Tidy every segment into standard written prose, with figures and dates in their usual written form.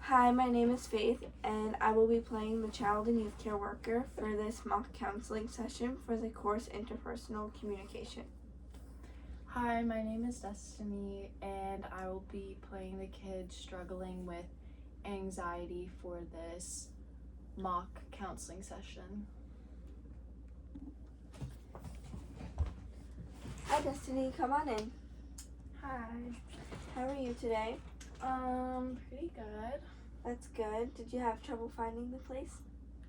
Hi, my name is Faith, and I will be playing the Child and Youth Care Worker for this mock counseling session for the course Interpersonal Communication. Hi, my name is Destiny, and I will be playing the kid struggling with anxiety for this mock counseling session. Hi, Destiny, come on in. Hi. How are you today? Pretty good. That's good. Did you have trouble finding the place?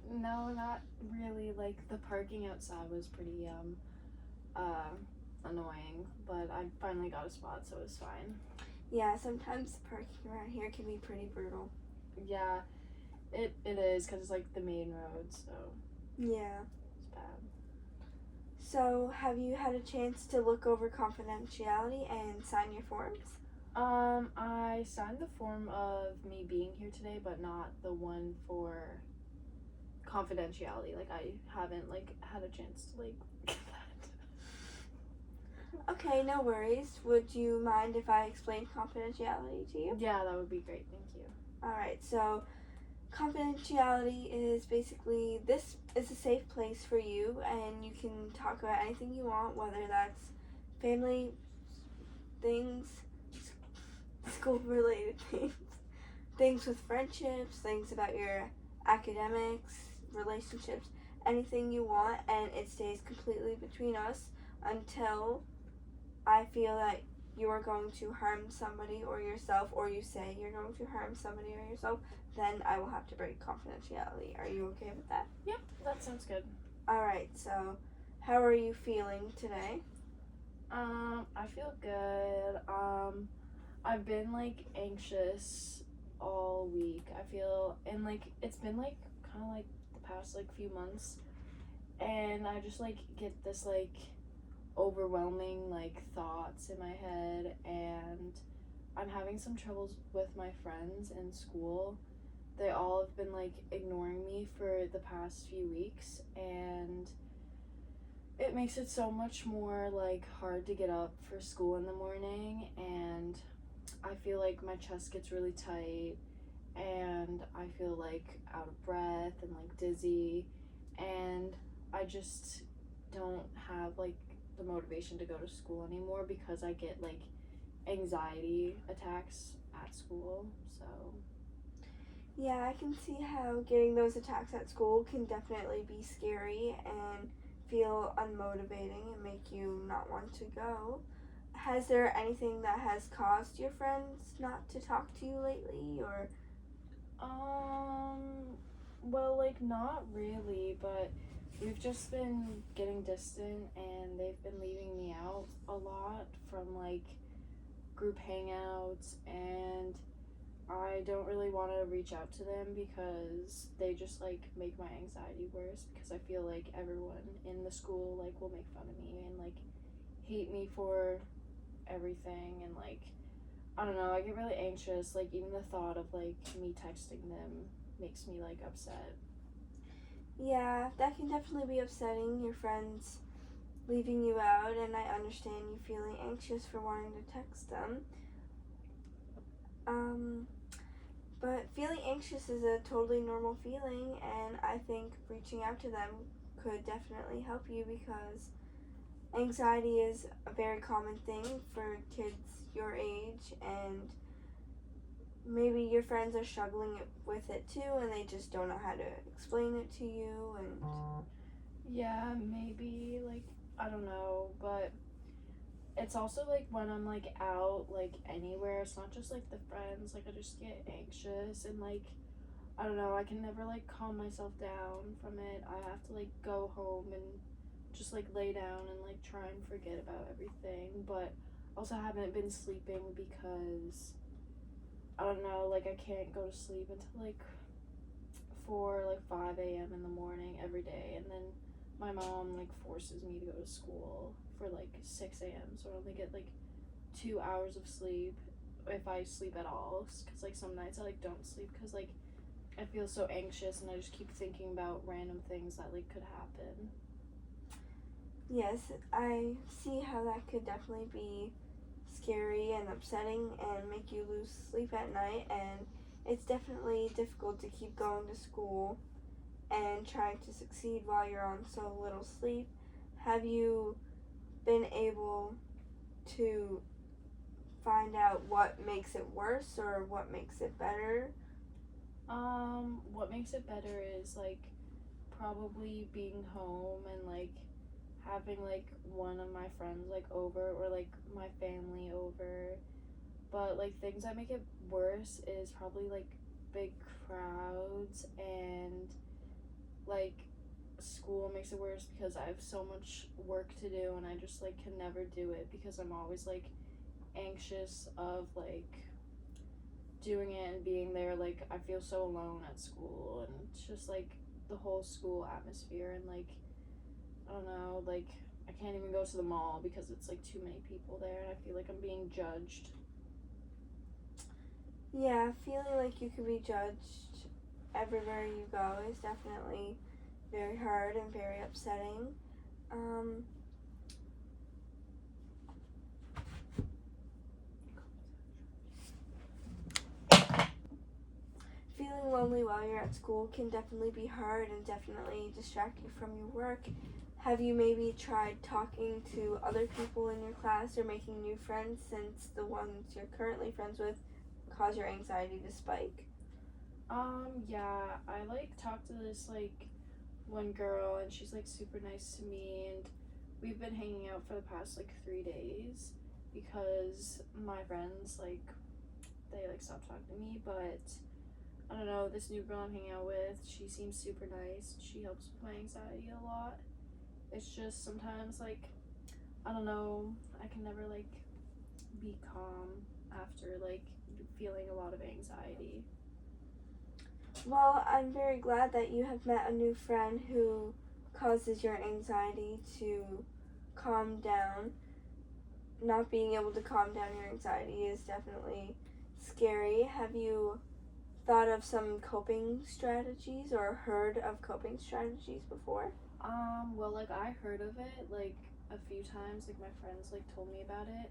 No, not really. Like, the parking outside was pretty, annoying, but I finally got a spot, so it was fine. Yeah, sometimes the parking around here can be pretty brutal. Yeah, it is, because it's, like, the main road, so Yeah. it's bad. So, have you had a chance to look over confidentiality and sign your forms? I signed the form of me being here today, but not the one for confidentiality. Like, I haven't, had a chance to, get that. Okay, no worries. Would you mind if I explained confidentiality to you? Yeah, that would be great. Thank you. Alright, so confidentiality is basically this is a safe place for you, and you can talk about anything you want, whether that's family things, school related things with friendships, things about your academics, relationships, anything you want, and it stays completely between us until I feel that you are going to harm somebody or yourself, or you say you're going to harm somebody or yourself, then I will have to break confidentiality. Are you okay with that? Yep, that sounds good. Alright, so how are you feeling today? I feel good. I've been anxious all week. I feel, and it's been kind of the past few months, and I just get this overwhelming thoughts in my head, and I'm having some troubles with my friends in school. They all have been ignoring me for the past few weeks, and it makes it so much more hard to get up for school in the morning, and I feel like my chest gets really tight, and I feel out of breath and dizzy, and I just don't have the motivation to go to school anymore because I get anxiety attacks at school. So Yeah, I can see how getting those attacks at school can definitely be scary and feel unmotivating and make you not want to go. Has there anything that has caused your friends not to talk to you lately, or well, not really, but we've just been getting distant, and they've been leaving me out a lot from group hangouts, and I don't really want to reach out to them because they just make my anxiety worse, because I feel like everyone in the school will make fun of me and hate me for everything, and I don't know, I get really anxious. Even the thought of me texting them makes me upset. yeah, that can definitely be upsetting, your friends leaving you out, and I understand you feeling anxious for wanting to text them. But feeling anxious is a totally normal feeling, and I think reaching out to them could definitely help you because anxiety is a very common thing for kids your age, and maybe your friends are struggling with it too, and they just don't know how to explain it to you. And Yeah, maybe, I don't know, but it's also when I'm out anywhere, it's not just the friends, I just get anxious, and I don't know, I can never calm myself down from it. I have to go home and just lay down and try and forget about everything, but also haven't been sleeping because I don't know, I can't go to sleep until 4, 5 a.m. in the morning every day, and then my mom forces me to go to school for 6 a.m. so I only get 2 hours of sleep if I sleep at all, because some nights I don't sleep because I feel so anxious, and I just keep thinking about random things that could happen. yes, I see how that could definitely be scary and upsetting and make you lose sleep at night, and it's definitely difficult to keep going to school and trying to succeed while you're on so little sleep. Have you been able to find out what makes it worse or what makes it better? What makes it better is like probably being home and like having like one of my friends like over or like my family over. But like things that make it worse is probably like big crowds and like school makes it worse because I have so much work to do and I just like can never do it because I'm always like anxious of like doing it and being there. Like I feel so alone at school and it's just like the whole school atmosphere and like I don't know, like I can't even go to the mall because it's like too many people there and I feel like I'm being judged. Yeah, feeling like you could be judged everywhere you go is definitely very hard and very upsetting. Um, Feeling lonely while you're at school can definitely be hard and definitely distract you from your work. Have you maybe tried talking to other people in your class or making new friends since the ones you're currently friends with cause your anxiety to spike? Yeah, I like talked to this like one girl and she's like super nice to me and we've been hanging out for the past like 3 days because my friends like they like stopped talking to me, but I don't know, this new girl I'm hanging out with, she seems super nice. She helps with my anxiety a lot. It's just sometimes like I don't know, I can never like be calm after like feeling a lot of anxiety. Well, I'm very glad that you have met a new friend who causes your anxiety to calm down. Not being able to calm down your anxiety is definitely scary. Have you thought of some coping strategies or heard of coping strategies before? Well, like I heard of it like a few times. Like my friends like told me about it,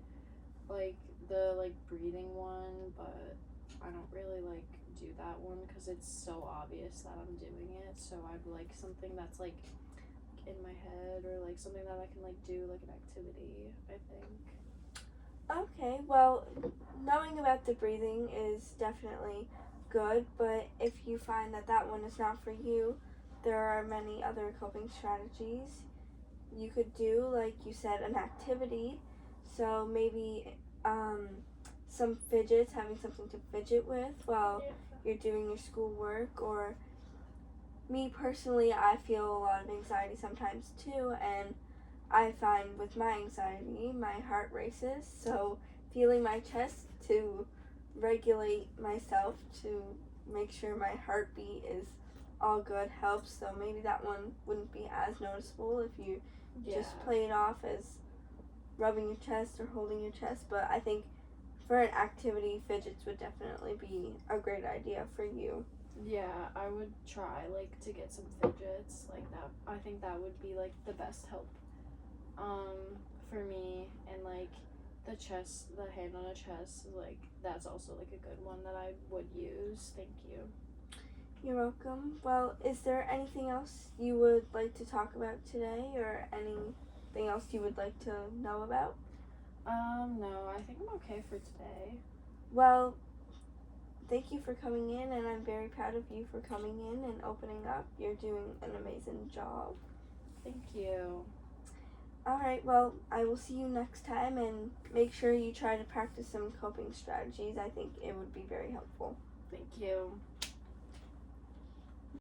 like the like breathing one, but I don't really like do that one because it's so obvious that I'm doing it. So I'd like something that's like in my head or like something that I can like do like an activity. I think. Okay, well, knowing about the breathing is definitely good, but if you find that that one is not for you, there are many other coping strategies you could do, like you said, an activity. So maybe um, some fidgets, having something to fidget with while you're doing your schoolwork. Or me personally, I feel a lot of anxiety sometimes too, and I find with my anxiety, my heart races. So feeling my chest to regulate myself to make sure my heartbeat is all good helps. So maybe that one wouldn't be as noticeable if you just play it off as rubbing your chest or holding your chest. But I think for an activity, fidgets would definitely be a great idea for you. Yeah, I would try like to get some fidgets like that. I think that would be like the best help for me and like the hand on the chest, like that's also like a good one that I would use. Thank you. You're welcome. Well, is there anything else you would like to talk about today or anything else you would like to know about? No, I think I'm okay for today. Well, thank you for coming in, and I'm very proud of you for coming in and opening up. You're doing an amazing job. Thank you. Alright, well, I will see you next time, and make sure you try to practice some coping strategies. I think it would be very helpful. Thank you.